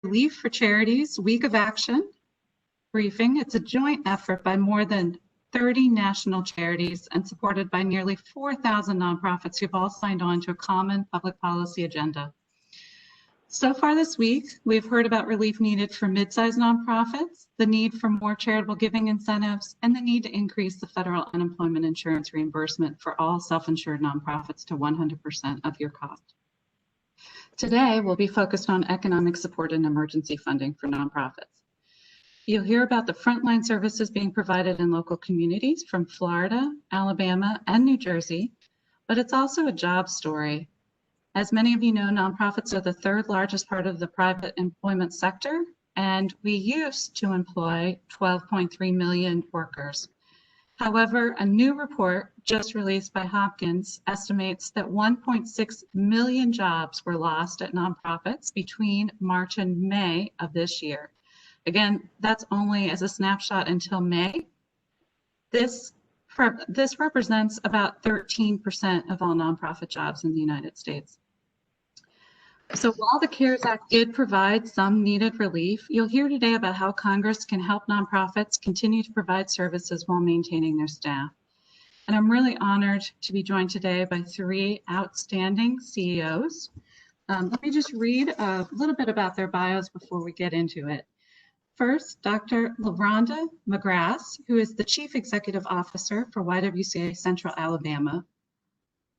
Relief for Charities Week of Action briefing. It's a joint effort by more than 30 national charities and supported by nearly 4,000 nonprofits who've all signed on to a common public policy agenda. So far this week, we've heard about relief needed for mid-sized nonprofits, the need for more charitable giving incentives, and the need to increase the federal unemployment insurance reimbursement for all self-insured nonprofits to 100% of your cost. Today, we'll be focused on economic support and emergency funding for nonprofits. You'll hear about the frontline services being provided in local communities from Florida, Alabama, and New Jersey, but it's also a job story. As many of you know, nonprofits are the third largest part of the private employment sector, and we used to employ 12.3 million workers. However, a new report just released by Hopkins estimates that 1.6 million jobs were lost at nonprofits between March and May of this year. Again, that's only as a snapshot until May. This represents about 13% of all nonprofit jobs in the United States. So while the CARES Act did provide some needed relief, you'll hear today about how Congress can help nonprofits continue to provide services while maintaining their staff. And I'm really honored to be joined today by three outstanding CEOs. Let me just read a little bit about their bios before we get into it. First, Dr. LaRonda McGrath, who is the Chief Executive Officer for YWCA Central Alabama.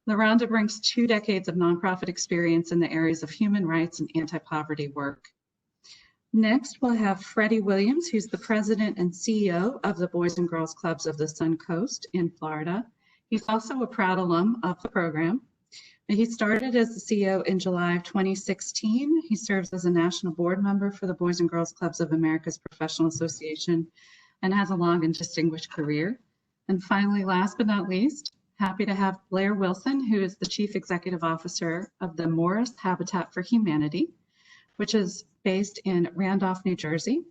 LaRonda brings 2 decades of nonprofit experience in the areas of human rights and anti-poverty work. Next, we'll have Freddie Williams, who's the president and CEO of the Boys and Girls Clubs of the Sun Coast in Florida. He's also a proud alum of the program. He started as the CEO in July of 2016. He serves as a national board member for the Boys and Girls Clubs of America's Professional Association and has a long and distinguished career. And finally, last but not least, happy to have Blair Wilson, who is the Chief Executive Officer of the Morris Habitat for Humanity, which is based in Randolph, New Jersey.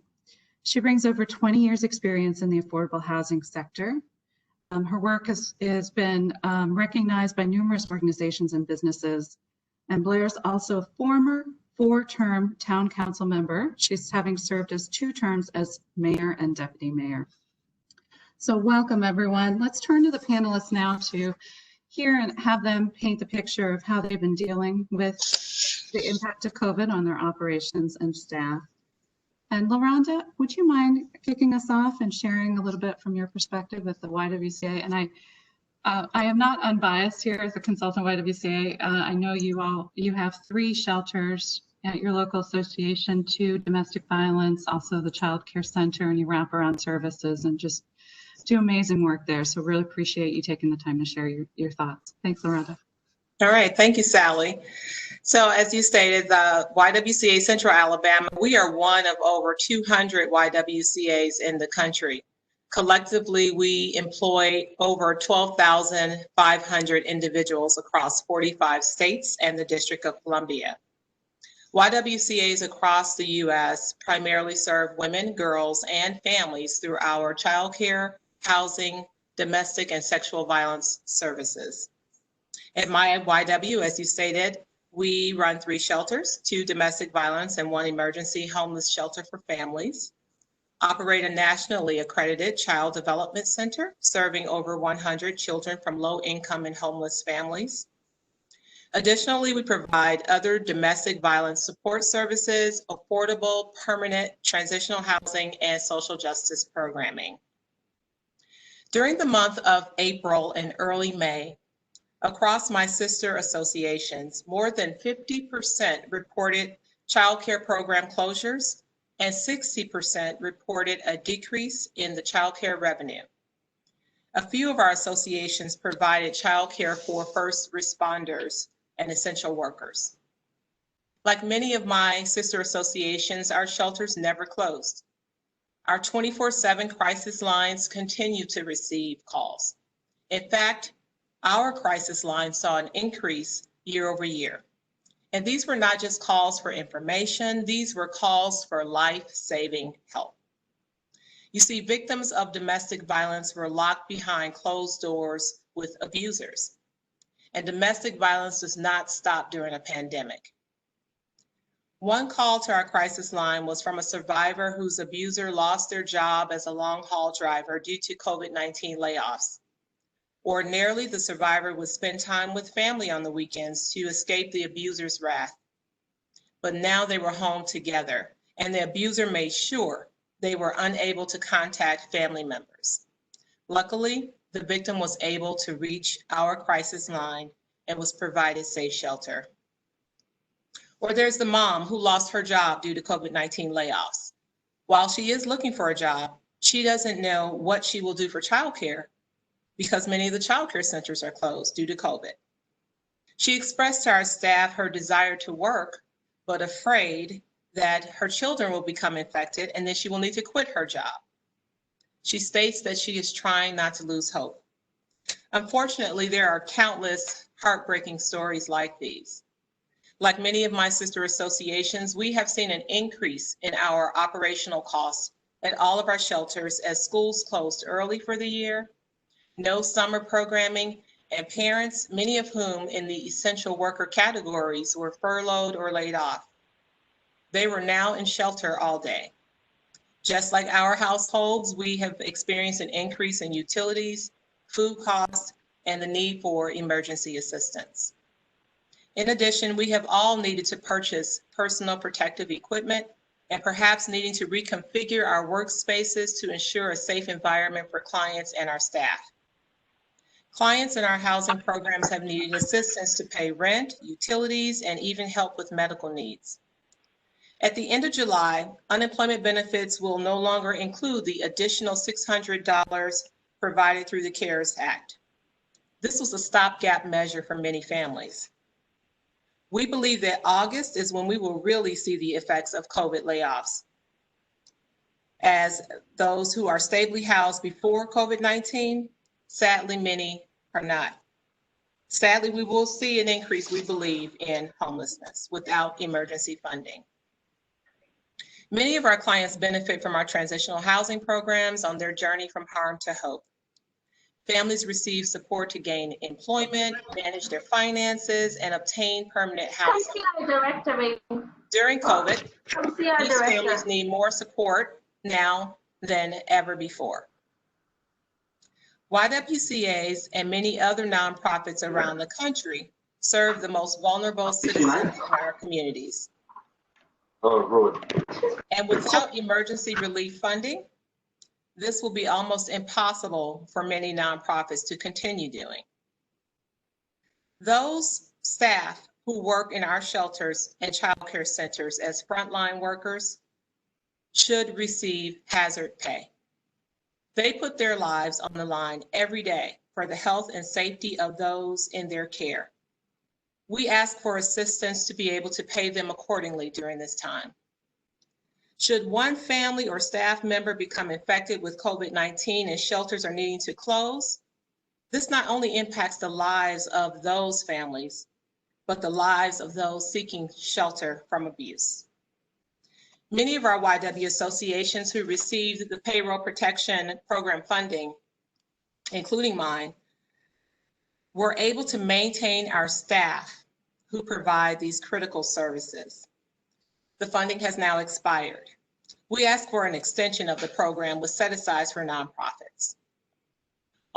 She brings over 20 years experience in the affordable housing sector. Her work has been recognized by numerous organizations and businesses. And Blair's also a former 4-term town council member. She's having served as 2 terms as mayor and deputy mayor. So welcome, everyone. Let's turn to the panelists now to hear and have them paint the picture of how they've been dealing with the impact of COVID on their operations and staff. And LaRonda, would you mind kicking us off and sharing a little bit from your perspective with the YWCA? And I am not unbiased here as a consultant YWCA. I know you have 3 shelters at your local association, 2 domestic violence, also the Child Care Center, and you wrap around services and just do amazing work there. So really appreciate you taking the time to share your thoughts. Thanks, LaRonda. All right, thank you, Sally. So as you stated, the YWCA Central Alabama, we are one of over 200 YWCAs in the country. Collectively, we employ over 12,500 individuals across 45 states and the District of Columbia. YWCAs across the U.S. primarily serve women, girls, and families through our child care, housing, domestic, and sexual violence services. At my YW, as you stated, we run 3 shelters, 2 domestic violence and 1 emergency homeless shelter for families. Operate a nationally accredited child development center, serving over 100 children from low income and homeless families. Additionally, we provide other domestic violence support services, affordable, permanent, transitional housing, and social justice programming. During the month of April and early May, across my sister associations, more than 50% reported child care program closures and 60% reported a decrease in the child care revenue. A few of our associations provided child care for first responders and essential workers. Like many of my sister associations, our shelters never closed. Our 24/7 crisis lines continue to receive calls. In fact, our crisis line saw an increase year over year. And these were not just calls for information, these were calls for life-saving help. You see, victims of domestic violence were locked behind closed doors with abusers. And domestic violence does not stop during a pandemic. One call to our crisis line was from a survivor whose abuser lost their job as a long-haul driver due to COVID-19 layoffs. Ordinarily, the survivor would spend time with family on the weekends to escape the abuser's wrath. But now they were home together, and the abuser made sure they were unable to contact family members. Luckily, the victim was able to reach our crisis line and was provided safe shelter. Or there's the mom who lost her job due to COVID-19 layoffs. While she is looking for a job, she doesn't know what she will do for childcare because many of the childcare centers are closed due to COVID. She expressed to our staff her desire to work, but afraid that her children will become infected and then she will need to quit her job. She states that she is trying not to lose hope. Unfortunately, there are countless heartbreaking stories like these. Like many of my sister associations, we have seen an increase in our operational costs at all of our shelters as schools closed early for the year, no summer programming, and parents, many of whom in the essential worker categories were furloughed or laid off. They were now in shelter all day. Just like our households, we have experienced an increase in utilities, food costs, and the need for emergency assistance. In addition, we have all needed to purchase personal protective equipment and perhaps needing to reconfigure our workspaces to ensure a safe environment for clients and our staff. Clients in our housing programs have needed assistance to pay rent, utilities, and even help with medical needs. At the end of July, unemployment benefits will no longer include the additional $600 provided through the CARES Act. This was a stopgap measure for many families. We believe that August is when we will really see the effects of COVID layoffs, as those who are stably housed before COVID-19, sadly, many are not. Sadly, we will see an increase, we believe, in homelessness without emergency funding. Many of our clients benefit from our transitional housing programs on their journey from harm to hope. Families receive support to gain employment, manage their finances, and obtain permanent housing. During COVID, these families need more support now than ever before. YWCAs and many other nonprofits around the country serve the most vulnerable citizens in our communities. And without emergency relief funding, this will be almost impossible for many nonprofits to continue doing. Those staff who work in our shelters and child care centers as frontline workers should receive hazard pay. They put their lives on the line every day for the health and safety of those in their care. We ask for assistance to be able to pay them accordingly during this time. Should one family or staff member become infected with COVID-19 and shelters are needing to close, this not only impacts the lives of those families, but the lives of those seeking shelter from abuse. Many of our YW associations who received the payroll protection program funding, including mine, were able to maintain our staff who provide these critical services. The funding has now expired. We asked for an extension of the program with set-asides for nonprofits.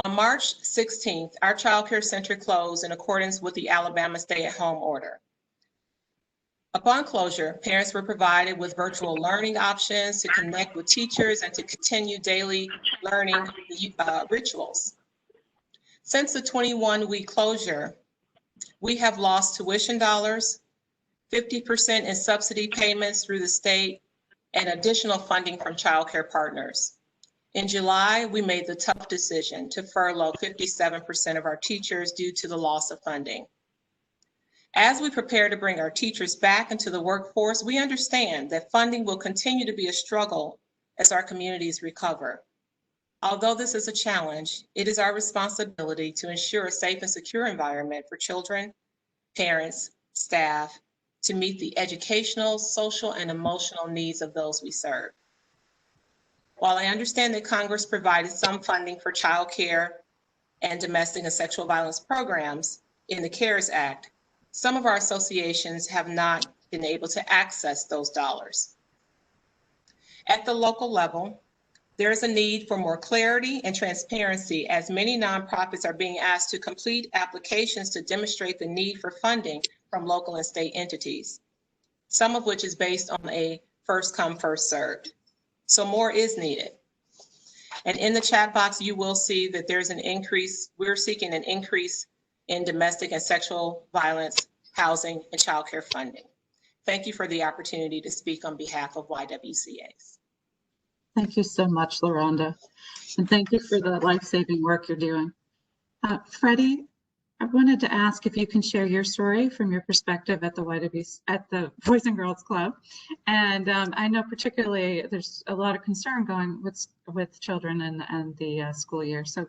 On March 16th, our child care center closed in accordance with the Alabama stay-at-home order. Upon closure, parents were provided with virtual learning options to connect with teachers and to continue daily learning rituals. Since the 21-week closure, we have lost tuition dollars, 50% in subsidy payments through the state, and additional funding from child care partners. In July, we made the tough decision to furlough 57% of our teachers due to the loss of funding. As we prepare to bring our teachers back into the workforce, we understand that funding will continue to be a struggle as our communities recover. Although this is a challenge, it is our responsibility to ensure a safe and secure environment for children, parents, staff, to meet the educational, social, and emotional needs of those we serve. While I understand that Congress provided some funding for child care and domestic and sexual violence programs in the CARES Act, some of our associations have not been able to access those dollars. At the local level, there is a need for more clarity and transparency as many nonprofits are being asked to complete applications to demonstrate the need for funding from local and state entities, some of which is based on a first come, first served. So more is needed. And in the chat box, you will see that there's an increase. We're seeking an increase in domestic and sexual violence, housing, and childcare funding. Thank you for the opportunity to speak on behalf of YWCAs. Thank you so much, LaRonda. And thank you for the life-saving work you're doing. Freddie, I wanted to ask if you can share your story from your perspective at the Boys and Girls Club. And I know particularly there's a lot of concern going with children and the school year. So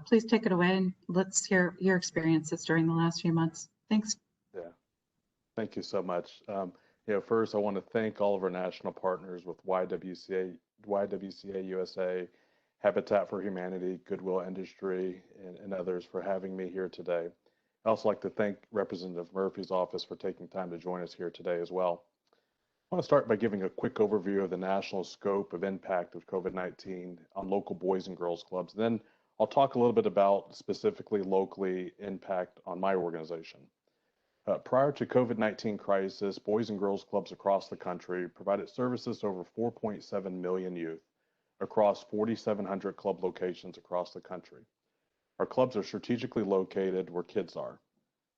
please take it away and let's hear your experiences during the last few months. Thanks. Yeah, thank you so much. First, I want to thank all of our national partners with YWCA USA, Habitat for Humanity, Goodwill Industry, and others for having me here today. I'd also like to thank Representative Murphy's office for taking time to join us here today as well. I want to start by giving a quick overview of the national scope of impact of COVID-19 on local Boys and Girls Clubs. Then I'll talk a little bit about specifically locally impact on my organization. Prior to COVID-19 crisis, Boys and Girls Clubs across the country provided services to over 4.7 million youth across 4,700 club locations across the country. Our clubs are strategically located where kids are.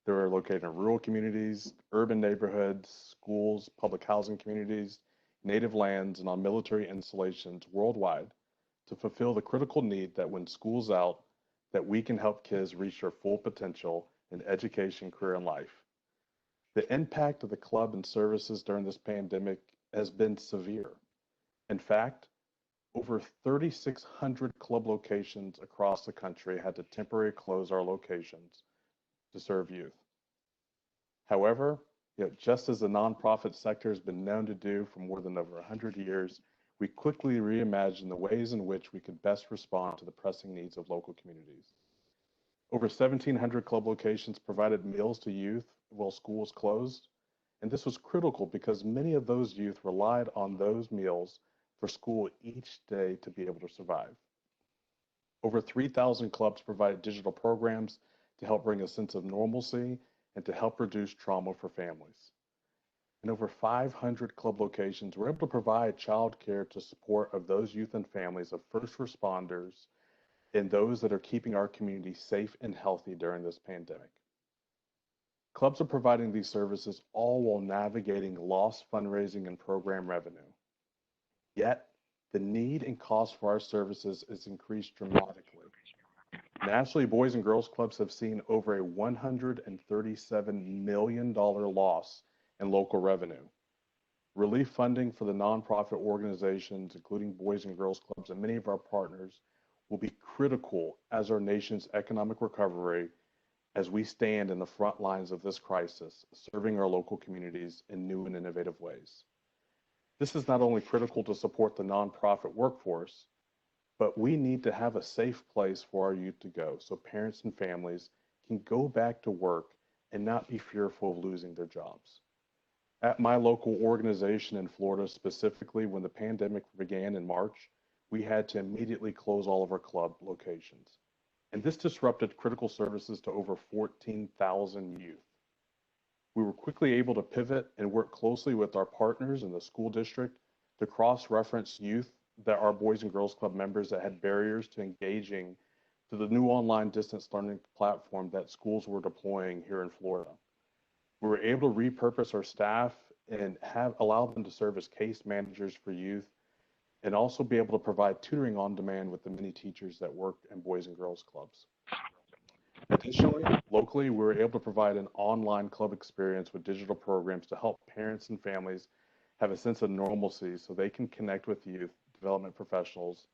They're located in rural communities, urban neighborhoods, schools, public housing communities, native lands, and on military installations worldwide to fulfill the critical need that when school's out, that we can help kids reach their full potential in education, career, and life. The impact of the club and services during this pandemic has been severe. In fact, over 3,600 club locations across the country had to temporarily close our locations to serve youth. However, just as the nonprofit sector has been known to do for more than over 100 years, we quickly reimagined the ways in which we could best respond to the pressing needs of local communities. Over 1,700 club locations provided meals to youth while schools closed, and this was critical because many of those youth relied on those meals for school each day to be able to survive. Over 3,000 clubs provided digital programs to help bring a sense of normalcy and to help reduce trauma for families. And over 500 club locations were able to provide childcare to support of those youth and families of first responders and those that are keeping our community safe and healthy during this pandemic. Clubs are providing these services all while navigating lost fundraising and program revenue. Yet, the need and cost for our services is increased dramatically. Nationally, Boys and Girls Clubs have seen over a $137 million loss in local revenue. Relief funding for the nonprofit organizations, including Boys and Girls Clubs and many of our partners, will be critical as our nation's economic recovery as we stand in the front lines of this crisis, serving our local communities in new and innovative ways. This is not only critical to support the nonprofit workforce, but we need to have a safe place for our youth to go so parents and families can go back to work and not be fearful of losing their jobs. At my local organization in Florida, specifically when the pandemic began in March, we had to immediately close all of our club locations. And this disrupted critical services to over 14,000 youth. We were quickly able to pivot and work closely with our partners in the school district to cross-reference youth that are Boys and Girls Club members that had barriers to engaging to the new online distance learning platform that schools were deploying here in Florida. We were able to repurpose our staff and allow them to serve as case managers for youth and also be able to provide tutoring on demand with the many teachers that work in Boys and Girls Clubs. Additionally, locally, we were able to provide an online club experience with digital programs to help parents and families have a sense of normalcy so they can connect with youth development professionals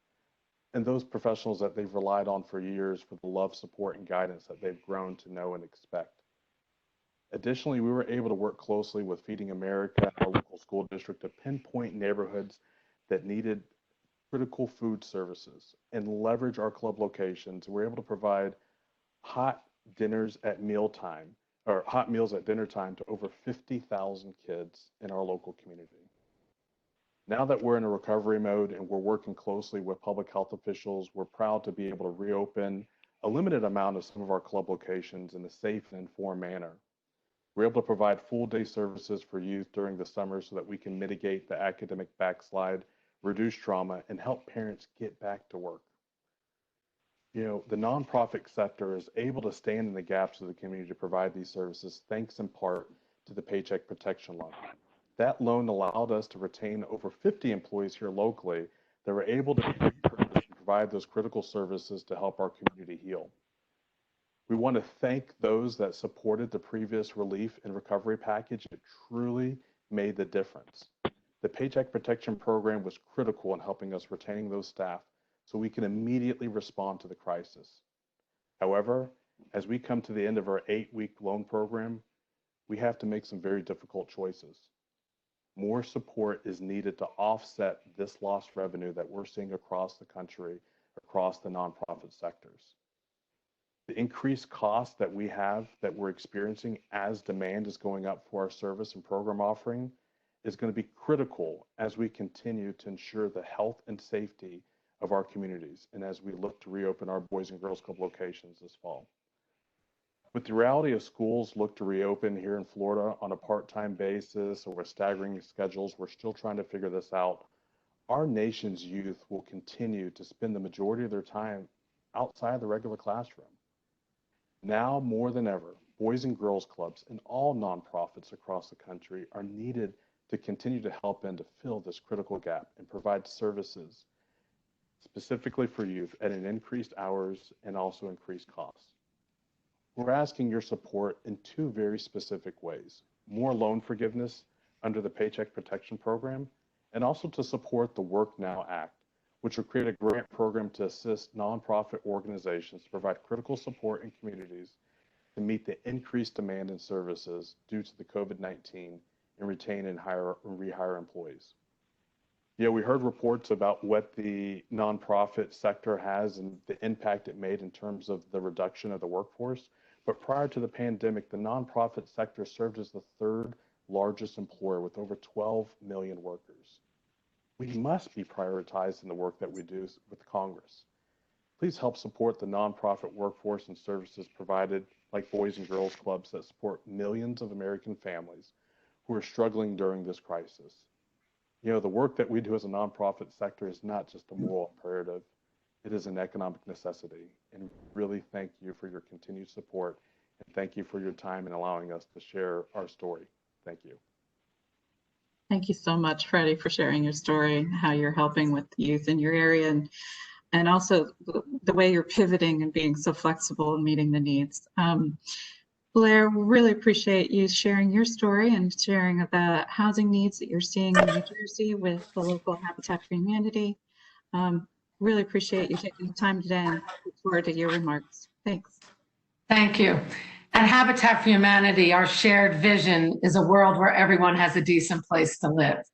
and those professionals that they've relied on for years for the love, support, and guidance that they've grown to know and expect. Additionally, we were able to work closely with Feeding America, our local school district, to pinpoint neighborhoods that needed critical food services and leverage our club locations. We're able to provide hot dinners at mealtime or hot meals at dinner time to over 50,000 kids in our local community. Now that we're in a recovery mode and we're working closely with public health officials, we're proud to be able to reopen a limited amount of some of our club locations in a safe and informed manner. We're able to provide full day services for youth during the summer so that we can mitigate the academic backslide, reduce trauma, and help parents get back to work. You know, the nonprofit sector is able to stand in the gaps of the community to provide these services, thanks in part to the Paycheck Protection Loan. That loan allowed us to retain over 50 employees here locally that were able to and provide those critical services to help our community heal. We want to thank those that supported the previous relief and recovery package. It truly made the difference. The Paycheck Protection Program was critical in helping us retain those staff so we can immediately respond to the crisis. However, as we come to the end of our 8-week loan program, we have to make some very difficult choices. More support is needed to offset this lost revenue that we're seeing across the country, across the nonprofit sectors. The increased costs that we're experiencing as demand is going up for our service and program offering is going to be critical as we continue to ensure the health and safety of our communities and as we look to reopen our Boys and Girls Club locations this fall. With the reality of schools look to reopen here in Florida on a part-time basis or with staggering schedules, we're still trying to figure this out. Our nation's youth will continue to spend the majority of their time outside the regular classroom. Now more than ever, Boys and Girls Clubs and all nonprofits across the country are needed to continue to help and to fill this critical gap and provide services specifically for youth at an increased hours and also increased costs. We're asking your support in 2 very specific ways: more loan forgiveness under the Paycheck Protection Program, and also to support the Work Now Act, which will create a grant program to assist nonprofit organizations to provide critical support in communities to meet the increased demand in services due to the COVID-19 and retain and rehire employees. Yeah, we heard reports about what the nonprofit sector has and the impact it made in terms of the reduction of the workforce. But prior to the pandemic, the nonprofit sector served as the 3rd largest employer with over 12 million workers. We must be prioritized in the work that we do with Congress. Please help support the nonprofit workforce and services provided like Boys and Girls Clubs that support millions of American families who are struggling during this crisis. You know, the work that we do as a nonprofit sector is not just a moral imperative, it is an economic necessity. And really thank you for your continued support. And thank you for your time and allowing us to share our story. Thank you. Thank you so much, Freddie, for sharing your story, how you're helping with the youth in your area, and also the way you're pivoting and being so flexible and meeting the needs. Blair, we really appreciate you sharing your story and sharing the housing needs that you're seeing in New Jersey with the local Habitat for Humanity. Really appreciate you taking the time today and look forward to your remarks. Thanks. Thank you. At Habitat for Humanity, our shared vision is a world where everyone has a decent place to live.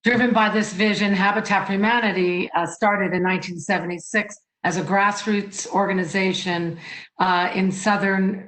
Driven by this vision, Habitat for Humanity started in 1976 as a grassroots organization in southern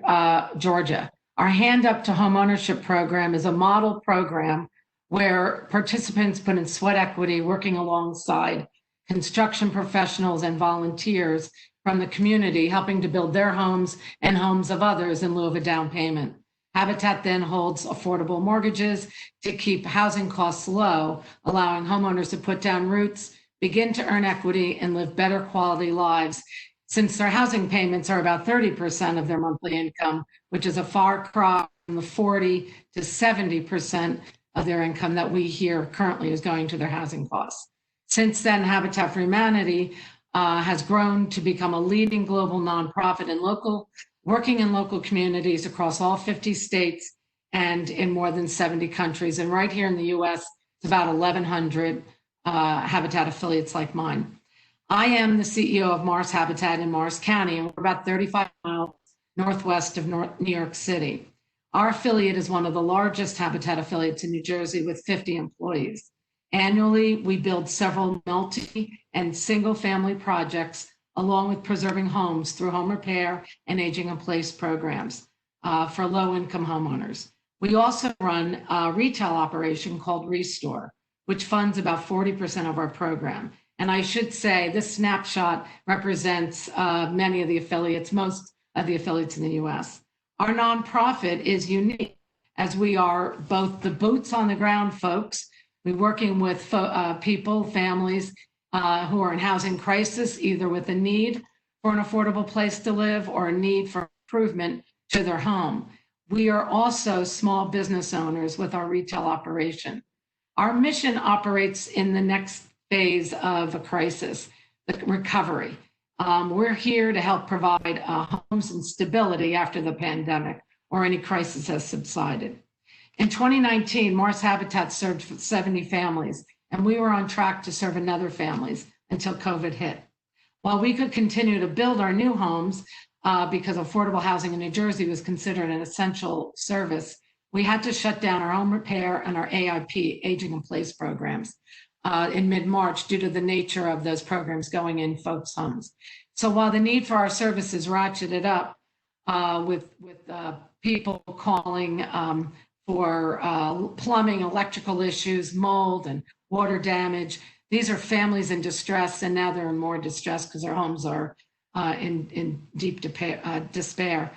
Georgia. Our Hand Up to Home Ownership program is a model program where participants put in sweat equity working alongside construction professionals and volunteers from the community, helping to build their homes and homes of others in lieu of a down payment. Habitat then holds affordable mortgages to keep housing costs low, allowing homeowners to put down roots, begin to earn equity, and live better quality lives, since their housing payments are about 30% of their monthly income, which is a far cry from the 40 to 70% of their income that we hear currently is going to their housing costs. Since then, Habitat for Humanity has grown to become a leading global nonprofit working in local communities across all 50 states and in more than 70 countries. And right here in the US, it's about 1,100 Habitat affiliates like mine. I am the CEO of Mars Habitat in Mars County, and we're about 35 miles northwest of New York City. Our affiliate is one of the largest Habitat affiliates in New Jersey with 50 employees. Annually, we build several multi and single family projects along with preserving homes through home repair and aging in place programs. for low-income homeowners. We also run a retail operation called Restore, which funds about 40% of our program. And I should say this snapshot represents many of the affiliates, most of the affiliates in the US. Our nonprofit is unique as we are both the boots on the ground folks. We're working with people, families who are in housing crisis, either with a need for an affordable place to live or a need for improvement to their home. We are also small business owners with our retail operation. Our mission operates in the next phase of a crisis, the recovery. We're here to help provide homes and stability after the pandemic or any crisis has subsided. In 2019, Mars Habitat served 70 families, and we were on track to serve another families until COVID hit. While we could continue to build our new homes because affordable housing in New Jersey was considered an essential service, we had to shut down our home repair and our AIP, aging in place programs, in mid-March due to the nature of those programs going in folks' homes. So while the need for our services ratcheted up with people calling for plumbing, electrical issues, mold, and water damage, these are families in distress, and now they're in more distress because their homes are in deep disrepair.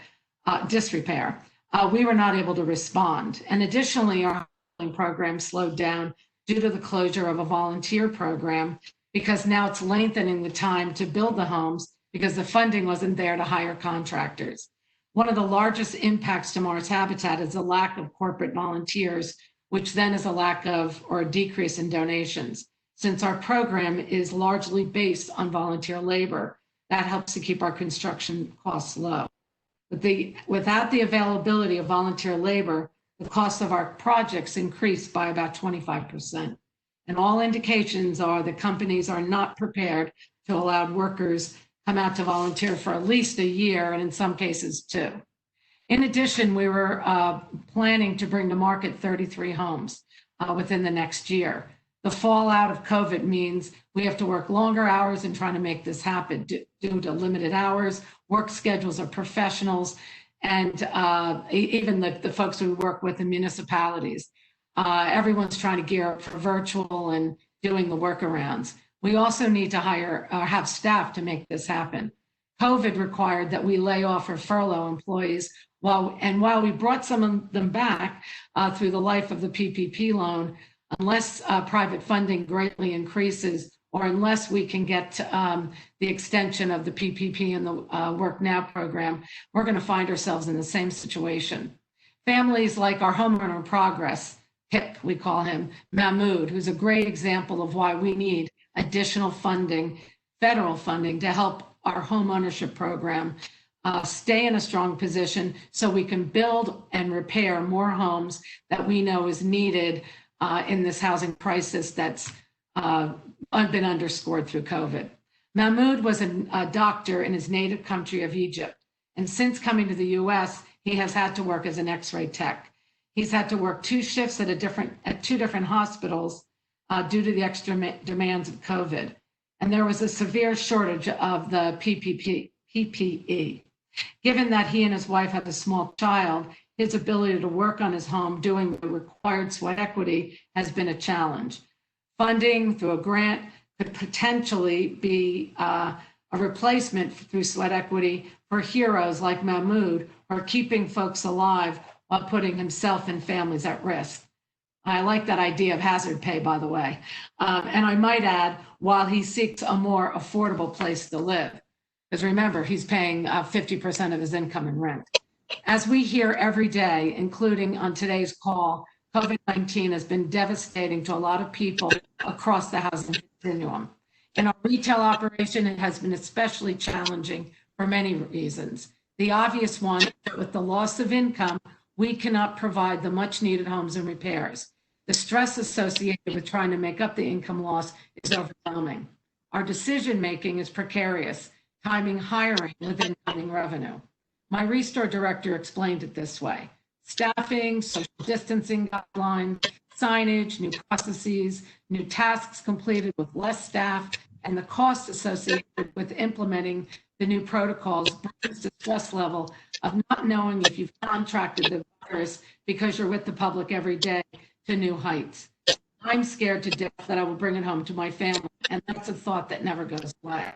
We were not able to respond. And additionally, our housing program slowed down due to the closure of a volunteer program, because now it's lengthening the time to build the homes because the funding wasn't there to hire contractors. One of the largest impacts to Mars Habitat is the lack of corporate volunteers, which then is a lack of or a decrease in donations. Since our program is largely based on volunteer labor, that helps to keep our construction costs low. Without the availability of volunteer labor, the cost of our projects increased by about 25%. And all indications are that companies are not prepared to allow workers come out to volunteer for at least a year, and in some cases 2. In addition, we were planning to bring to market 33 homes within the next year. The fallout of COVID means we have to work longer hours in trying to make this happen due to limited hours, work schedules of professionals, and even the folks we work with in municipalities. Everyone's trying to gear up for virtual and doing the workarounds. We also need to hire or have staff to make this happen. COVID required that we lay off or furlough employees while we brought some of them back through the life of the PPP loan, unless private funding greatly increases or unless we can get the extension of the PPP and the Work Now program, we're going to find ourselves in the same situation. Families like our homeowner in progress, HIP, we call him, Mahmoud, who's a great example of why we need additional funding, federal funding, to help our home ownership program stay in a strong position so we can build and repair more homes that we know is needed in this housing crisis that's been underscored through COVID. Mahmoud was a doctor in his native country of Egypt, and since coming to the US, he has had to work as an X-ray tech. He's had to work 2 shifts at 2 different hospitals due to the extra demands of COVID. And there was a severe shortage of the PPE. Given that he and his wife have a small child, his ability to work on his home doing the required sweat equity has been a challenge. Funding through a grant could potentially be a replacement through sweat equity for heroes like Mahmoud, who are keeping folks alive while putting himself and families at risk. I like that idea of hazard pay, by the way. And I might add, while he seeks a more affordable place to live, because remember, he's paying 50% of his income in rent. As we hear every day, including on today's call, COVID-19 has been devastating to a lot of people across the housing continuum. In our retail operation, it has been especially challenging for many reasons. The obvious one is that with the loss of income, we cannot provide the much needed homes and repairs. The stress associated with trying to make up the income loss is overwhelming. Our decision-making is precarious, timing hiring with incoming revenue. My Restore director explained it this way: staffing, social distancing guidelines, signage, new processes, new tasks completed with less staff, and the costs associated with implementing The new protocols brings the stress level of not knowing if you've contracted the virus because you're with the public every day to new heights. I'm scared to death that I will bring it home to my family, and that's a thought that never goes away.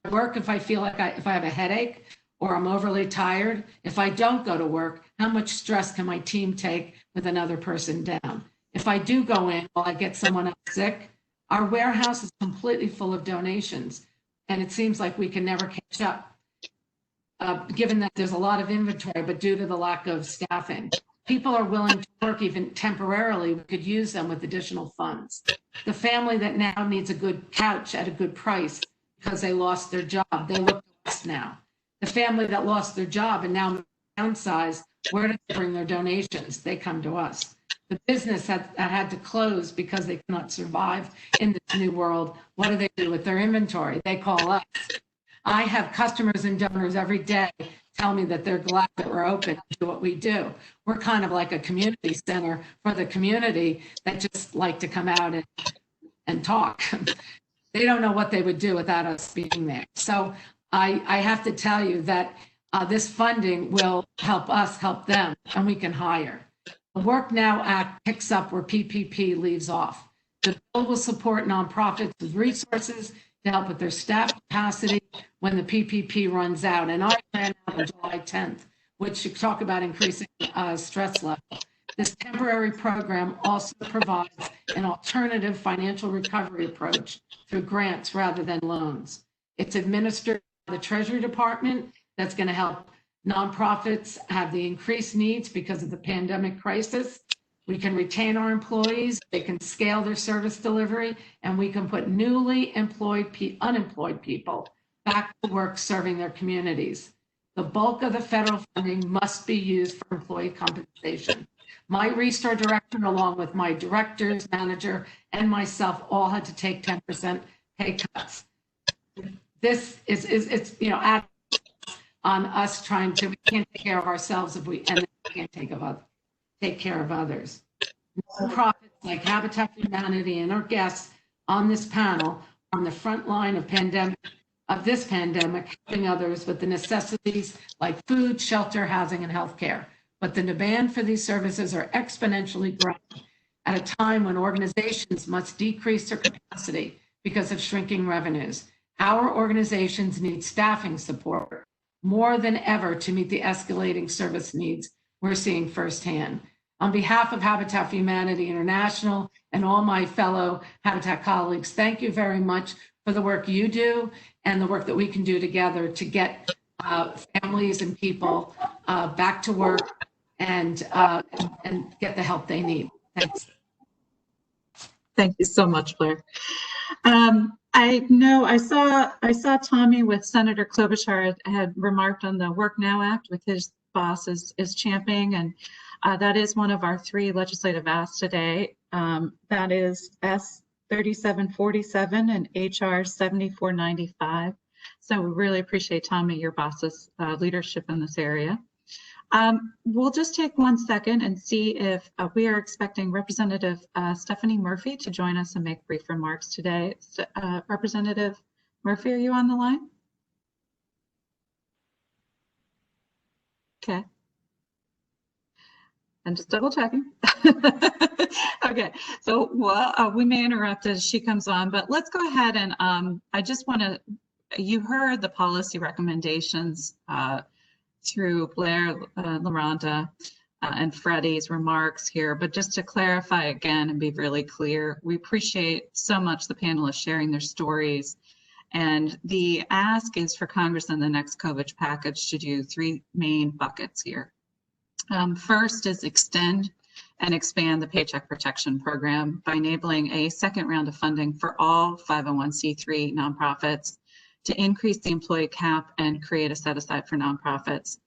I work if I feel like if I have a headache or I'm overly tired. If I don't go to work, how much stress can my team take with another person down? If I do go in while I get someone else sick, our warehouse is completely full of donations, and it seems like we can never catch up, given that there's a lot of inventory, but due to the lack of staffing. People are willing to work even temporarily. We could use them with additional funds. The family that now needs a good couch at a good price because they lost their job, they look to us now. The family that lost their job and now downsized, where do they bring their donations? They come to us. The business that had to close because they cannot survive in this new world, what do they do with their inventory? They call us. I have customers and donors every day tell me that they're glad that we're open to do what we do. We're kind of like a community center for the community that just like to come out and talk. They don't know what they would do without us being there. So I have to tell you that this funding will help us help them, and we can hire. The Work Now Act picks up where PPP leaves off. The bill will support nonprofits with resources to help with their staff capacity when the PPP runs out. And I ran out on July 10th, which should talk about increasing stress level. This temporary program also provides an alternative financial recovery approach through grants rather than loans. It's administered by the Treasury Department. That's going to help nonprofits have the increased needs because of the pandemic crisis. We can retain our employees, they can scale their service delivery, and we can put newly unemployed people back to work serving their communities. The bulk of the federal funding must be used for employee compensation. My Restore director, along with my directors, manager, and myself, all had to take 10% pay cuts. This is on us trying to, we can't take care of ourselves if we can't take care of others. Nonprofits like Habitat for Humanity and our guests on this panel are on the front line of this pandemic, helping others with the necessities like food, shelter, housing, and healthcare. But the demand for these services are exponentially growing at a time when organizations must decrease their capacity because of shrinking revenues. Our organizations need staffing support more than ever to meet the escalating service needs we're seeing firsthand. On behalf of Habitat for Humanity International and all my fellow Habitat colleagues, thank you very much for the work you do and the work that we can do together to get families and people back to work and get the help they need. Thanks. Thank you so much, Blair. I know I saw Tommy with Senator Klobuchar had remarked on the Work Now Act with his boss is championing, and that is one of our 3 legislative asks today. That is S 3747 and HR 7495. So we really appreciate, Tommy, your boss's leadership in this area. We'll just take 1 second and see if we are expecting Representative Stephanie Murphy to join us and make brief remarks today. Representative Murphy, are you on the line? Okay. I'm just double checking. Okay, so we may interrupt as she comes on, but let's go ahead and I just want to, you heard the policy recommendations through Blair, LaRonda, and Freddie's remarks here, but just to clarify again and be really clear, we appreciate so much the panelists sharing their stories. And the ask is for Congress in the next COVID package to do 3 main buckets here. First is extend and expand the Paycheck Protection Program by enabling a second round of funding for all 501c3 nonprofits to increase the employee cap and create a set aside for nonprofits.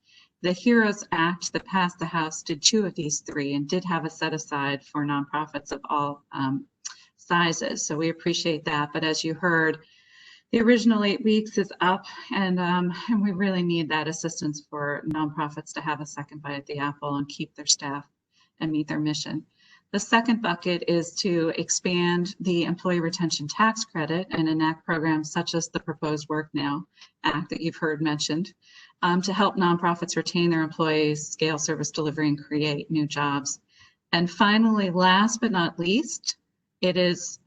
The HEROES Act that passed the House did 2 of these 3 and did have a set aside for nonprofits of all sizes. So we appreciate that. But as you heard, the original 8 weeks is up, and we really need that assistance for nonprofits to have a second bite at the apple and keep their staff and meet their mission. The second bucket is to expand the Employee Retention Tax Credit and enact programs such as the proposed Work Now Act that you've heard mentioned to help nonprofits retain their employees, scale service delivery, and create new jobs. And finally, last but not least, it is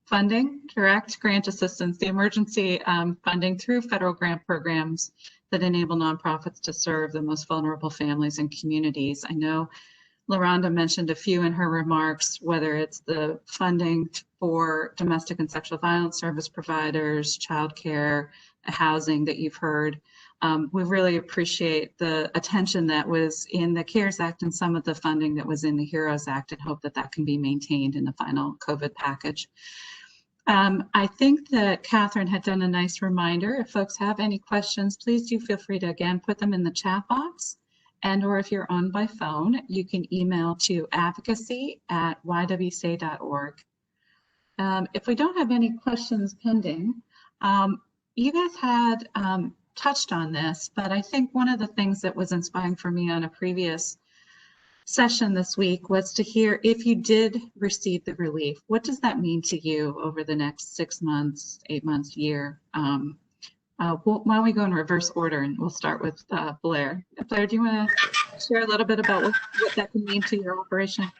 funding, direct grant assistance, the emergency funding through federal grant programs that enable nonprofits to serve the most vulnerable families and communities. I know LaRonda mentioned a few in her remarks, whether it's the funding for domestic and sexual violence service providers, childcare, housing that you've heard. We really appreciate the attention that was in the CARES Act and some of the funding that was in the HEROES Act, and hope that that can be maintained in the final COVID package. I think that Catherine had done a nice reminder. If folks have any questions, please do feel free to, again, put them in the chat box. And or if you're on by phone, you can email to advocacy@ywca.org. If we don't have any questions pending, you guys had touched on this, but I think one of the things that was inspiring for me on a previous session this week was to hear, if you did receive the relief, what does that mean to you over the next 6 months, 8 months, year? Why don't we go in reverse order, and we'll start with Blair. Blair, do you want to share a little bit about what that can mean to your operation?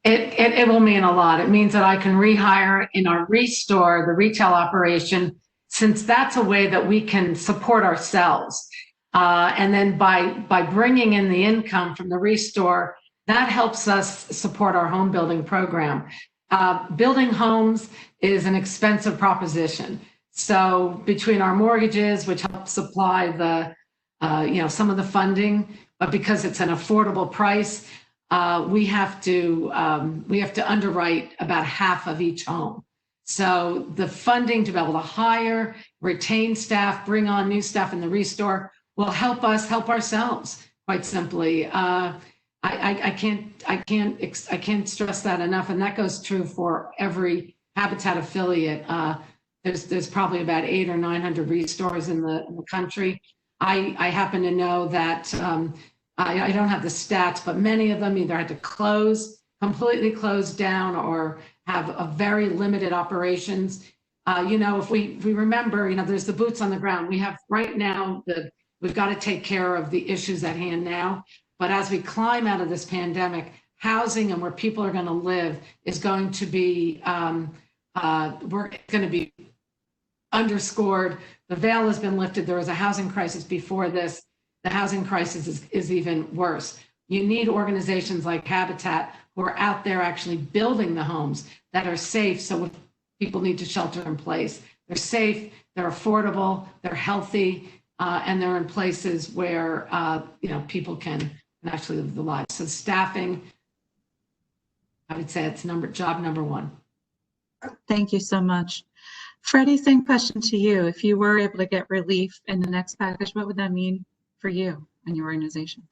It will mean a lot. It means that I can rehire in our Restore, the retail operation, since that's a way that we can support ourselves. And then by bringing in the income from the Restore, that helps us support our home building program. Building homes is an expensive proposition. So between our mortgages, which help supply the, some of the funding, but because it's an affordable price, we have to underwrite about half of each home. So the funding to be able to hire, retain staff, bring on new staff in the Restore will help us help ourselves, quite simply. I can't stress that enough, and that goes true for every Habitat affiliate. There's probably about 800 or 900 Restores in the country. I happen to know that I don't have the stats, but many of them either had to completely close down, or have a very limited operations. If we remember, there's the boots on the ground. We have right now, we've got to take care of the issues at hand now. But as we climb out of this pandemic, housing and where people are going to live is going to be, we're going to be underscored. The veil has been lifted. There was a housing crisis before this. The housing crisis is even worse. You need organizations like Habitat who are out there actually building the homes that are safe. So if people need to shelter in place, they're safe, they're affordable, they're healthy, and they're in places where people can actually live the lives. So staffing, I would say it's job number one. Thank you so much. Freddie, same question to you. If you were able to get relief in the next package, what would that mean for you and your organization?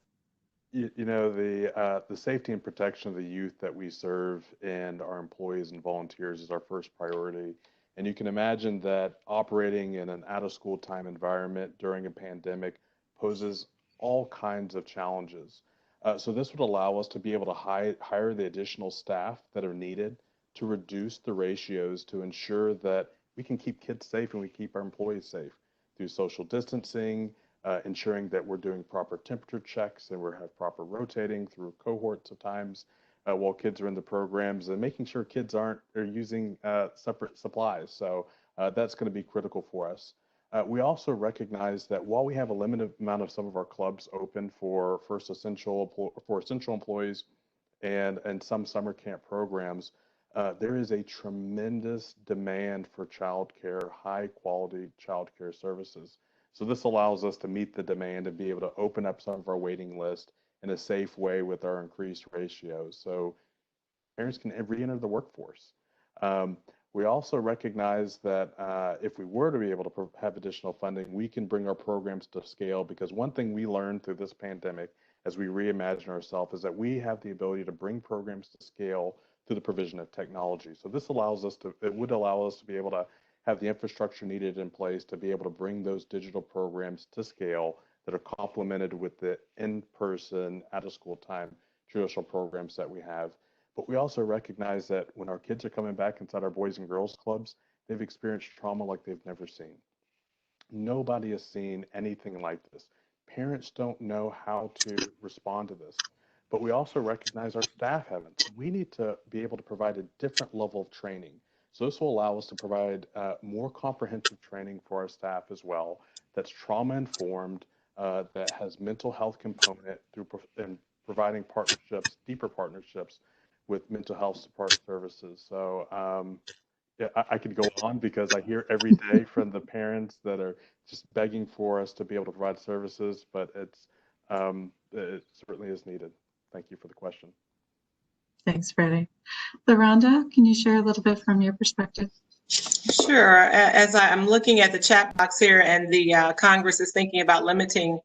The safety and protection of the youth that we serve and our employees and volunteers is our first priority. And you can imagine that operating in an out-of-school time environment during a pandemic poses all kinds of challenges. So this would allow us to be able to hire the additional staff that are needed to reduce the ratios to ensure that we can keep kids safe and we keep our employees safe through social distancing, ensuring that we're doing proper temperature checks and we have proper rotating through cohorts of times while kids are in the programs, and making sure kids are using separate supplies. So that's going to be critical for us. We also recognize that while we have a limited amount of some of our clubs open for essential employees and some summer camp programs, there is a tremendous demand for childcare, high quality childcare services. So this allows us to meet the demand and be able to open up some of our waiting list in a safe way with our increased ratios, so parents can re-enter the workforce. We also recognize that if we were to be able to have additional funding, we can bring our programs to scale, because one thing we learned through this pandemic as we reimagine ourselves is that we have the ability to bring programs to scale through the provision of technology. So this would allow us to be able to have the infrastructure needed in place to be able to bring those digital programs to scale that are complemented with the in-person, out-of-school time traditional programs that we have. But we also recognize that when our kids are coming back inside our Boys and Girls Clubs, they've experienced trauma like they've never seen. Nobody has seen anything like this. Parents don't know how to respond to this. But we also recognize our staff haven't. We need to be able to provide a different level of training. So this will allow us to provide more comprehensive training for our staff as well, that's trauma informed, that has mental health component through and providing partnerships, deeper partnerships with mental health support services. So yeah, I could go on because I hear every day from the parents that are just begging for us to be able to provide services, but it certainly is needed. Thank you for the question. Thanks, Freddie. LaRonda, can you share a little bit from your perspective? Sure. As I'm looking at the chat box here, and the Congress is thinking about limiting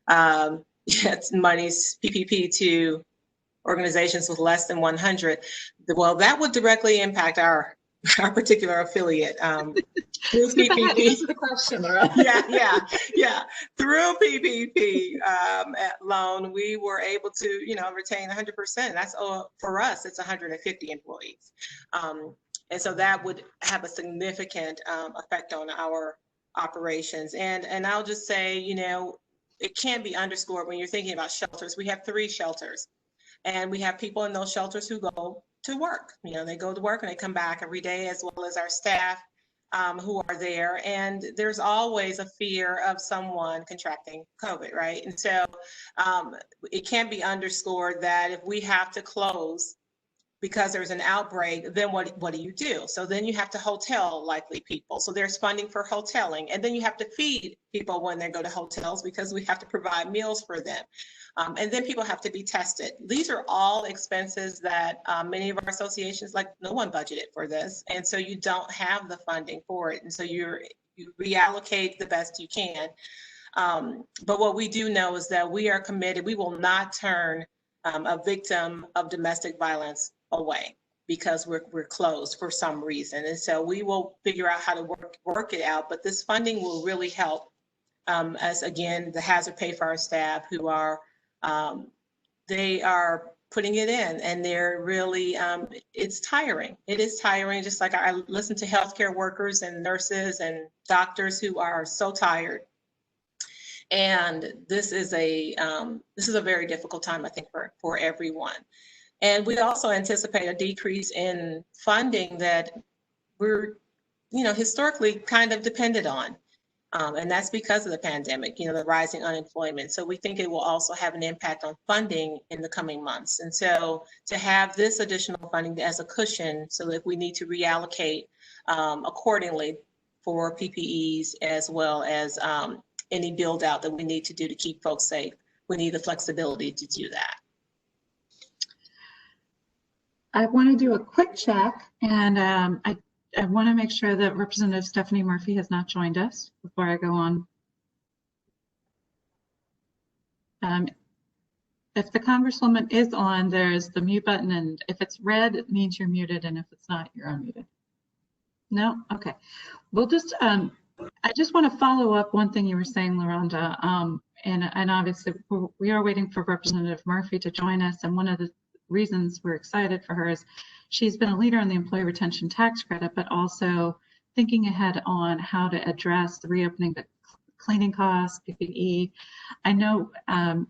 monies, PPP, to organizations with less than 100, well, that would directly impact our particular affiliate. Through PPP. Answer the question, Laura. Yeah. Through PPP loan, we were able to, retain 100%. That's for us. It's 150 employees, and so that would have a significant effect on our operations. And I'll just say, it can be underscored when you're thinking about shelters. We have 3 shelters, and we have people in those shelters who go to work. They go to work and they come back every day, as well as our staff who are there. And there's always a fear of someone contracting COVID, right? And so it can be underscored that if we have to close because there's an outbreak, then what do you do? So then you have to hotel likely people. So there's funding for hoteling. And then you have to feed people when they go to hotels, because we have to provide meals for them. And then people have to be tested. These are all expenses that many of our associations, like no one budgeted for this. And so you don't have the funding for it. And so you reallocate the best you can. But what we do know is that we are committed. We will not turn a victim of domestic violence away because we're closed for some reason. And so we will figure out how to work it out. But this funding will really help as, again, the hazard pay for our staff who are, they are putting it in, and they're really, it's tiring. It is tiring. Just like I listen to healthcare workers and nurses and doctors who are so tired. And this is a very difficult time, I think, for everyone. And we also anticipate a decrease in funding that we're, historically kind of dependent on. And that's because of the pandemic, the rising unemployment. So we think it will also have an impact on funding in the coming months. And so to have this additional funding as a cushion, so that we need to reallocate accordingly for PPEs, as well as any build out that we need to do to keep folks safe, we need the flexibility to do that. I want to do a quick check, and I want to make sure that Representative Stephanie Murphy has not joined us before I go on. If the Congresswoman is on, there's the mute button, and if it's red, it means you're muted, and if it's not, you're unmuted. No? Okay. We'll just, I just want to follow up one thing you were saying, LaRonda, and obviously we are waiting for Representative Murphy to join us, and one of the reasons we're excited for her is she's been a leader in the employee retention tax credit, but also thinking ahead on how to address the reopening, the cleaning costs, PPE. I know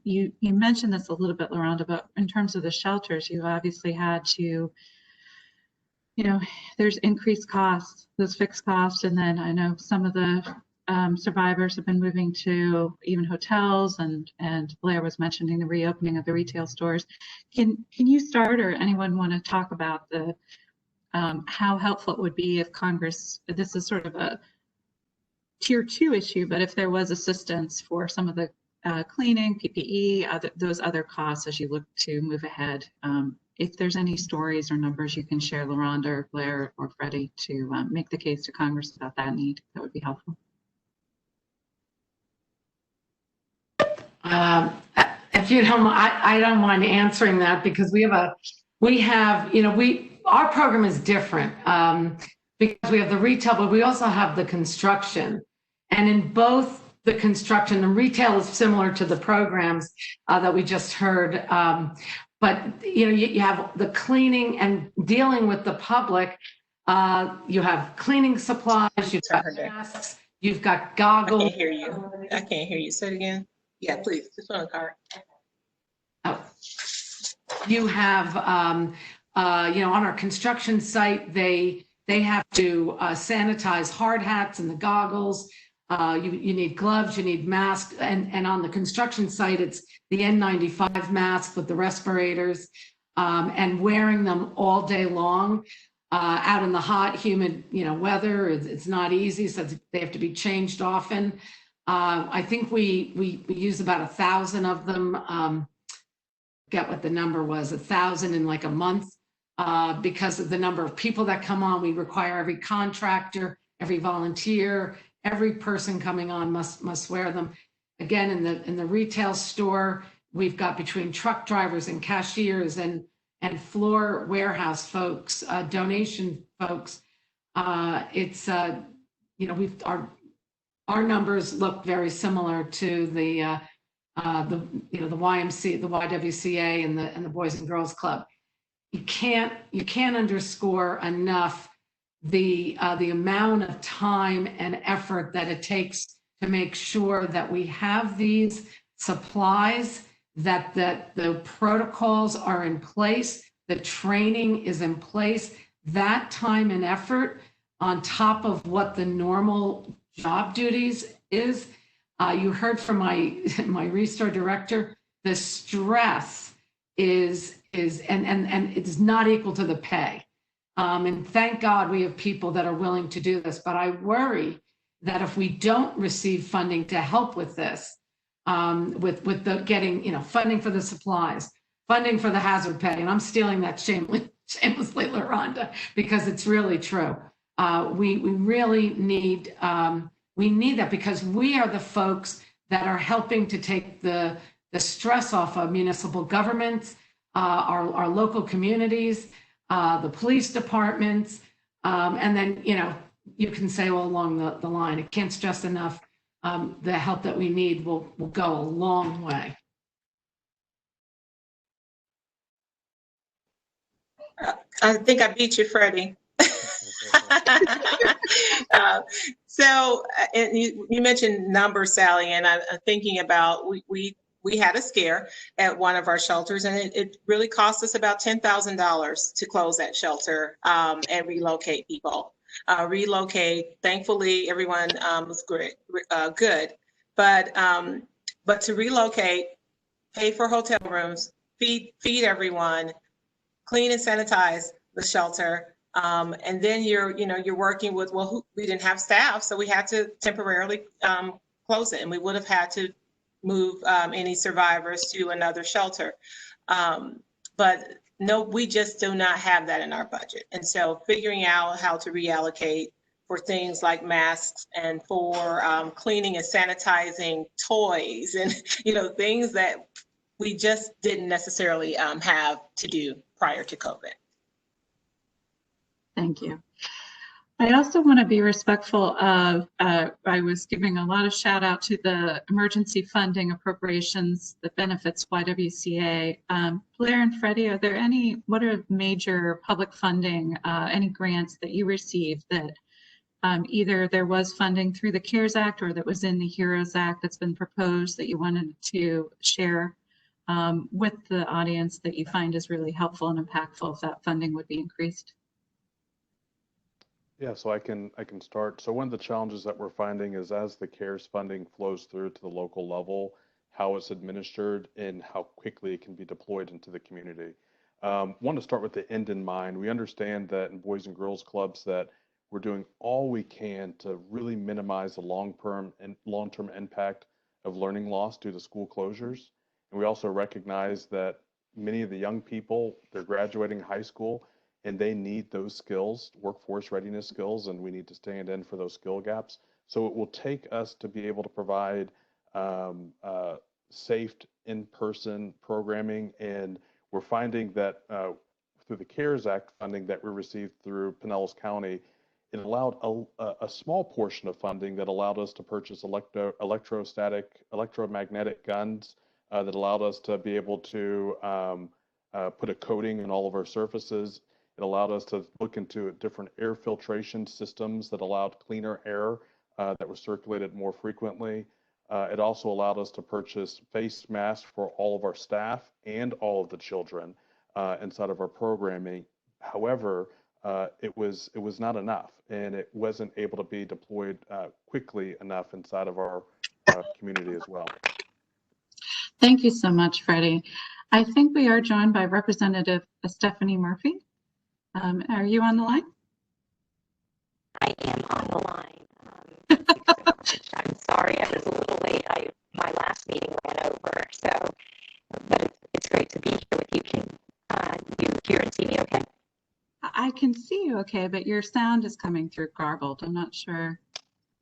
you mentioned this a little bit, LaRonda, but in terms of the shelters, you've obviously had to, there's increased costs, those fixed costs, and then I know some of the survivors have been moving to even hotels, and Blair was mentioning the reopening of the retail stores. Can you start, or anyone want to talk about the how helpful it would be if Congress, this is sort of a tier 2 issue, but if there was assistance for some of the cleaning, PPE, those other costs as you look to move ahead, if there's any stories or numbers you can share, LaRonda or Blair or Freddie, to make the case to Congress about that need, that would be helpful. If you don't, I don't mind answering that, because our program is different because we have the retail, but we also have the construction. And in both the construction and retail is similar to the programs that we just heard. But you have the cleaning and dealing with the public. You have cleaning supplies, you've got masks, you've got goggles. I can't hear you. I can't hear you. Say it again. Yeah, please. Just on the card. Oh. You have, on our construction site, they have to sanitize hard hats and the goggles. You need gloves, you need masks, and on the construction site, it's the N95 mask with the respirators, and wearing them all day long out in the hot, humid, weather. It's not easy, so they have to be changed often. I think we use about 1,000 of them. Get what the number was, 1,000 in like a month, because of the number of people that come on. We require every contractor, every volunteer, every person coming on must wear them. Again, in the retail store, we've got between truck drivers and cashiers and floor warehouse folks, donation folks. It's our numbers look very similar to the YMCA, the YWCA, and the Boys and Girls Club. You can't underscore enough the amount of time and effort that it takes to make sure that we have these supplies, that the protocols are in place, the training is in place. That time and effort on top of what the normal job duties is. You heard from my restore director, the stress is it's not equal to the pay. And thank God we have people that are willing to do this. But I worry that if we don't receive funding to help with this, with the getting, funding for the supplies, funding for the hazard pay, and I'm stealing that shamelessly, LaRonda, because it's really true. We really need, we need that, because we are the folks that are helping to take the stress off of municipal governments, our local communities, the police departments, and then, you can say all along the line, I can't stress enough, the help that we need will go a long way. I think I beat you, Freddie. And you mentioned numbers, Sally, and I'm thinking about we had a scare at one of our shelters, and it really cost us about $10,000 to close that shelter and relocate people. Thankfully, everyone was great, good, but to relocate, pay for hotel rooms, feed everyone, clean and sanitize the shelter. And then you're working with, we didn't have staff, so we had to temporarily close it, and we would have had to move any survivors to another shelter. But no, we just do not have that in our budget. And so figuring out how to reallocate for things like masks and for cleaning and sanitizing toys and, things that we just didn't necessarily have to do prior to COVID. Thank you. I also want to be respectful of, I was giving a lot of shout out to the emergency funding appropriations that benefits YWCA. Blair and Freddie, what are major public funding, any grants that you received that either there was funding through the CARES Act or that was in the HEROES Act that's been proposed that you wanted to share with the audience that you find is really helpful and impactful if that funding would be increased? Yeah, so I can start. So one of the challenges that we're finding is as the CARES funding flows through to the local level, how it's administered and how quickly it can be deployed into the community. Want to start with the end in mind. We understand that in Boys and Girls Clubs that we're doing all we can to really minimize the long-term impact of learning loss due to school closures. And we also recognize that many of the young people, they're graduating high school, and they need those skills, workforce readiness skills, and we need to stand in for those skill gaps. So it will take us to be able to provide safe in-person programming, and we're finding that through the CARES Act funding that we received through Pinellas County, it allowed a small portion of funding that allowed us to purchase electromagnetic guns that allowed us to be able to put a coating in all of our surfaces. It allowed us to look into different air filtration systems that allowed cleaner air that was circulated more frequently. It also allowed us to purchase face masks for all of our staff and all of the children inside of our programming. However, it was not enough, and it wasn't able to be deployed quickly enough inside of our community as well. Thank you so much, Freddie. I think we are joined by Representative Stephanie Murphy. Are you on the line? I am on the line. I'm sorry I was a little late. My last meeting ran over, so but it's great to be here with you. Can you hear and see me okay? I can see you okay, but your sound is coming through garbled. I'm not sure.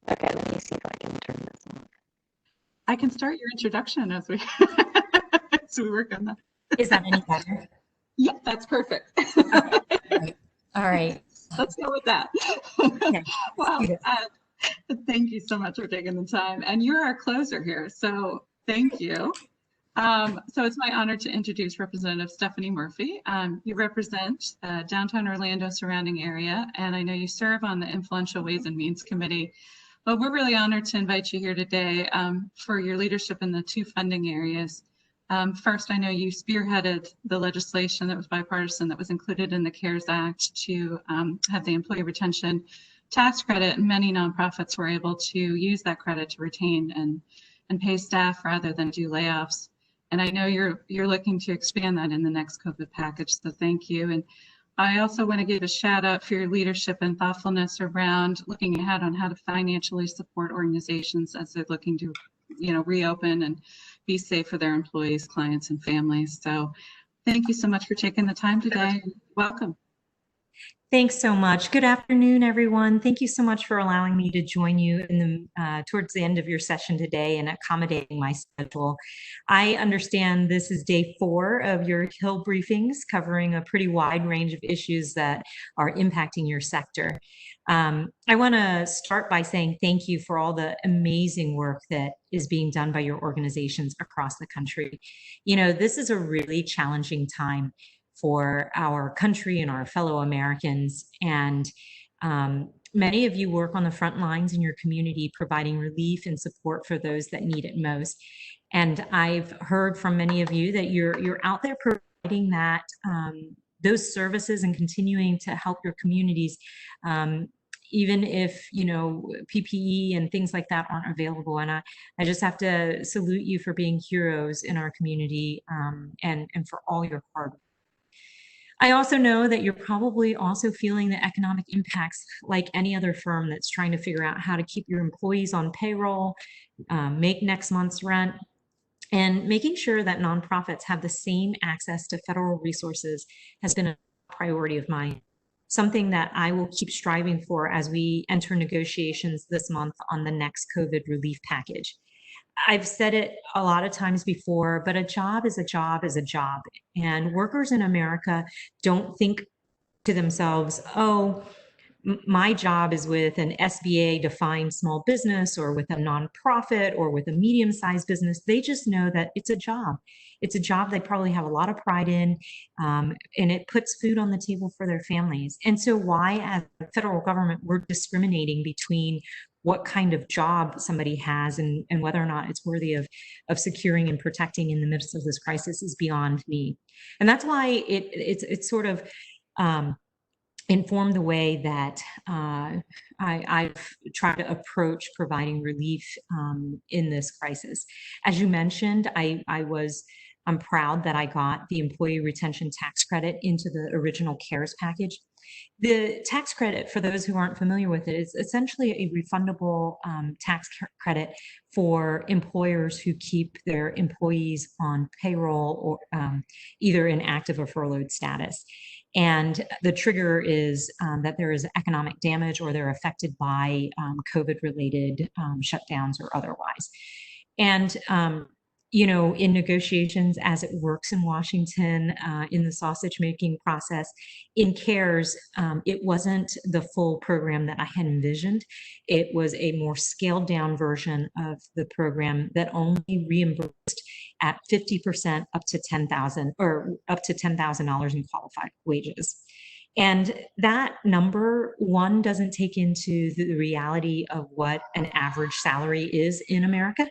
Okay, let me see if I can turn this on. I can start your introduction as we as we work on that. Is that any better? Yeah, that's perfect. Okay. All right. Let's go with that. Okay. Wow. Thank you so much for taking the time. And you're our closer here, so thank you. So it's my honor to introduce Representative Stephanie Murphy. You represent downtown Orlando surrounding area, and I know you serve on the influential Ways and Means Committee. But we're really honored to invite you here today for your leadership in the two funding areas. First, I know you spearheaded the legislation that was bipartisan that was included in the CARES Act to have the employee retention tax credit, and many nonprofits were able to use that credit to retain and pay staff rather than do layoffs. And I know you're looking to expand that in the next COVID package, so thank you. And I also want to give a shout out for your leadership and thoughtfulness around looking ahead on how to financially support organizations as they're looking to, reopen and be safe for their employees, clients, and families. So thank you so much for taking the time today. Welcome. Thanks so much. Good afternoon, everyone. Thank you so much for allowing me to join you in towards the end of your session today and accommodating my schedule. I understand this is day 4 of your Hill briefings, covering a pretty wide range of issues that are impacting your sector. I want to start by saying thank you for all the amazing work that is being done by your organizations across the country. This is a really challenging time for our country and our fellow Americans. And many of you work on the front lines in your community, providing relief and support for those that need it most. And I've heard from many of you that you're out there providing that those services and continuing to help your communities, even if, PPE and things like that aren't available. And I just have to salute you for being heroes in our community and for all your hard work. I also know that you're probably also feeling the economic impacts like any other firm that's trying to figure out how to keep your employees on payroll, make next month's rent, and making sure that nonprofits have the same access to federal resources has been a priority of mine, something that I will keep striving for as we enter negotiations this month on the next COVID relief package. I've said it a lot of times before, but a job is a job is a job. And workers in America don't think to themselves, oh, my job is with an SBA defined small business or with a nonprofit or with a medium-sized business. They just know that it's a job. It's a job they probably have a lot of pride in, and it puts food on the table for their families. And so why, as the federal government, we're discriminating between what kind of job somebody has and whether or not it's worthy of securing and protecting in the midst of this crisis is beyond me. And that's why it's sort of informed the way that I've tried to approach providing relief in this crisis. As you mentioned, I'm proud that I got the employee retention tax credit into the original CARES package. The tax credit, for those who aren't familiar with it, is essentially a refundable tax credit for employers who keep their employees on payroll or either in active or furloughed status. And the trigger is that there is economic damage or they're affected by COVID-related shutdowns or otherwise. And in negotiations as it works in Washington, in the sausage making process, in CARES, it wasn't the full program that I had envisioned. It was a more scaled down version of the program that only reimbursed at 50% up to $10,000 in qualified wages. And that number, one, doesn't take into the reality of what an average salary is in America.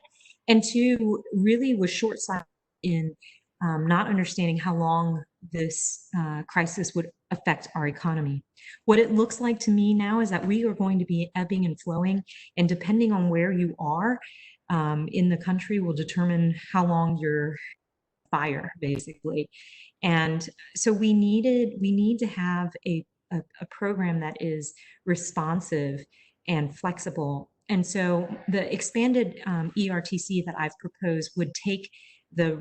And two, really was short-sighted in not understanding how long this crisis would affect our economy. What it looks like to me now is that we are going to be ebbing and flowing, and depending on where you are in the country will determine how long you're fire, basically. And so we need to have a program that is responsive and flexible. And so the expanded ERTC that I've proposed would take the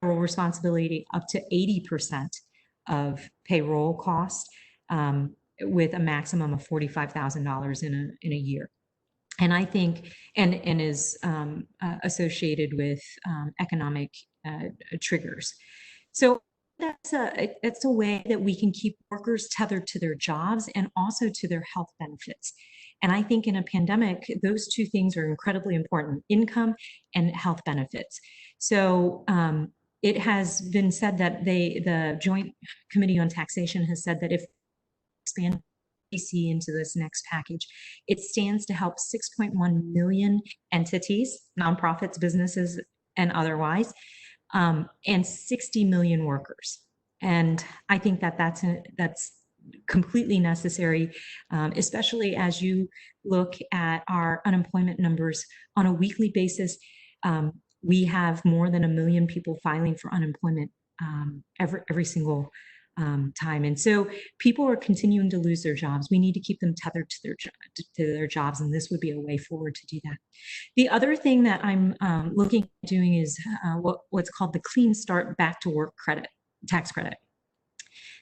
payroll responsibility up to 80% of payroll cost, with a maximum of $45,000 in a year. And I think, and is associated with economic triggers. So that's a way that we can keep workers tethered to their jobs and also to their health benefits. And I think in a pandemic, those two things are incredibly important: income and health benefits. So it has been said that the Joint Committee on Taxation has said that if expand into this next package, it stands to help 6.1 million entities, nonprofits, businesses, and otherwise, and 60 million workers. And I think that that's completely necessary, especially as you look at our unemployment numbers on a weekly basis. We have more than 1 million people filing for unemployment every single time. And so people are continuing to lose their jobs. We need to keep them tethered to their jobs, and this would be a way forward to do that. The other thing that I'm looking at doing is what's called the Clean Start Back to Work tax credit.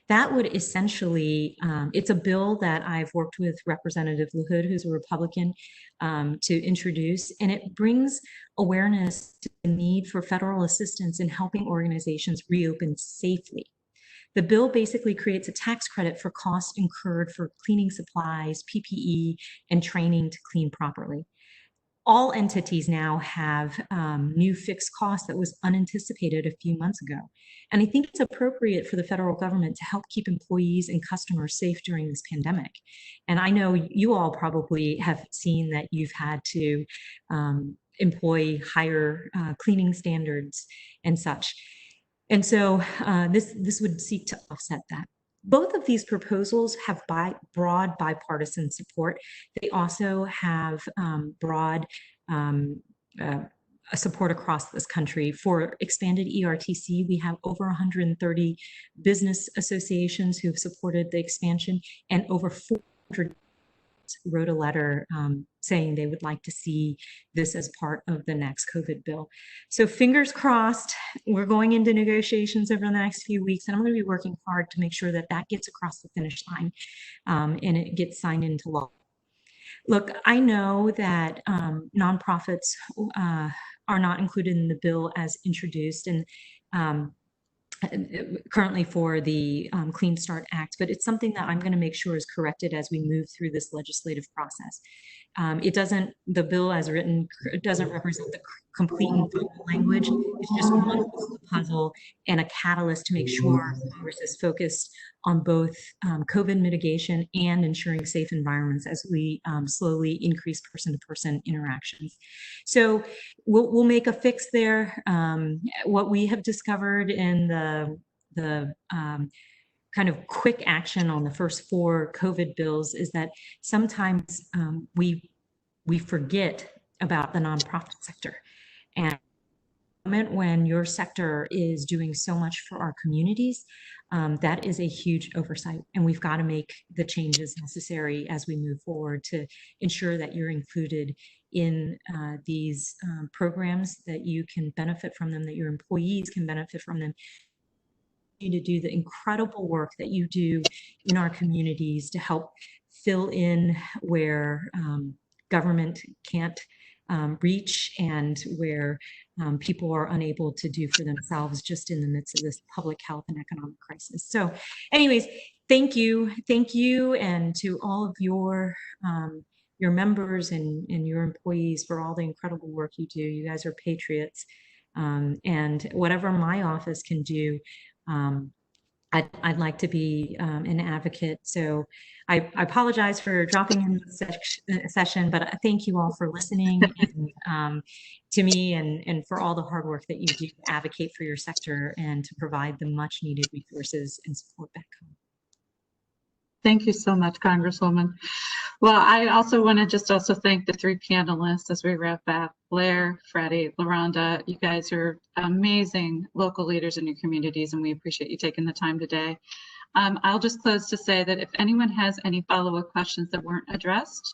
That would essentially, it's a bill that I've worked with Representative LaHood, who's a Republican, to introduce, and it brings awareness to the need for federal assistance in helping organizations reopen safely. The bill basically creates a tax credit for costs incurred for cleaning supplies, PPE, and training to clean properly. All entities now have new fixed costs that was unanticipated a few months ago. And I think it's appropriate for the federal government to help keep employees and customers safe during this pandemic. And I know you all probably have seen that you've had to employ higher cleaning standards and such. And so this would seek to offset that. Both of these proposals have broad bipartisan support. They also have broad support across this country. For expanded ERTC, we have over 130 business associations who have supported the expansion, and over 400 wrote a letter saying they would like to see this as part of the next COVID bill. So fingers crossed, we're going into negotiations over the next few weeks, and I'm going to be working hard to make sure that that gets across the finish line and it gets signed into law. Look, I know that nonprofits are not included in the bill as introduced, and currently for the Clean Start Act, but it's something that I'm going to make sure is corrected as we move through this legislative process. The bill as written doesn't represent the complete and final language. It's just one piece of the puzzle and a catalyst to make sure Congress is focused on both COVID mitigation and ensuring safe environments as we slowly increase person-to-person interactions. So we'll make a fix there. What we have discovered in the kind of quick action on the first 4 COVID bills is that sometimes we forget about the nonprofit sector. And when your sector is doing so much for our communities, that is a huge oversight. And we've got to make the changes necessary as we move forward to ensure that you're included in these programs, that you can benefit from them, that your employees can benefit from them, to do the incredible work that you do in our communities to help fill in where government can't reach and where people are unable to do for themselves just in the midst of this public health and economic crisis. So anyways, thank you, and to all of your members and your employees for all the incredible work you do. You guys are patriots, and whatever my office can do, I'd like to be an advocate. So I apologize for dropping in the session, but thank you all for listening and, to me and for all the hard work that you do to advocate for your sector and to provide the much needed resources and support back home. Thank you so much, Congresswoman. Well, I also want to just also thank the three panelists as we wrap up. Blair, Freddie, LaRonda, you guys are amazing local leaders in your communities, and we appreciate you taking the time today. I'll just close to say that if anyone has any follow-up questions that weren't addressed,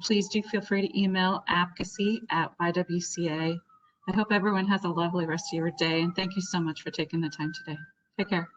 please do feel free to email advocacy@YWCA. I hope everyone has a lovely rest of your day, and thank you so much for taking the time today. Take care.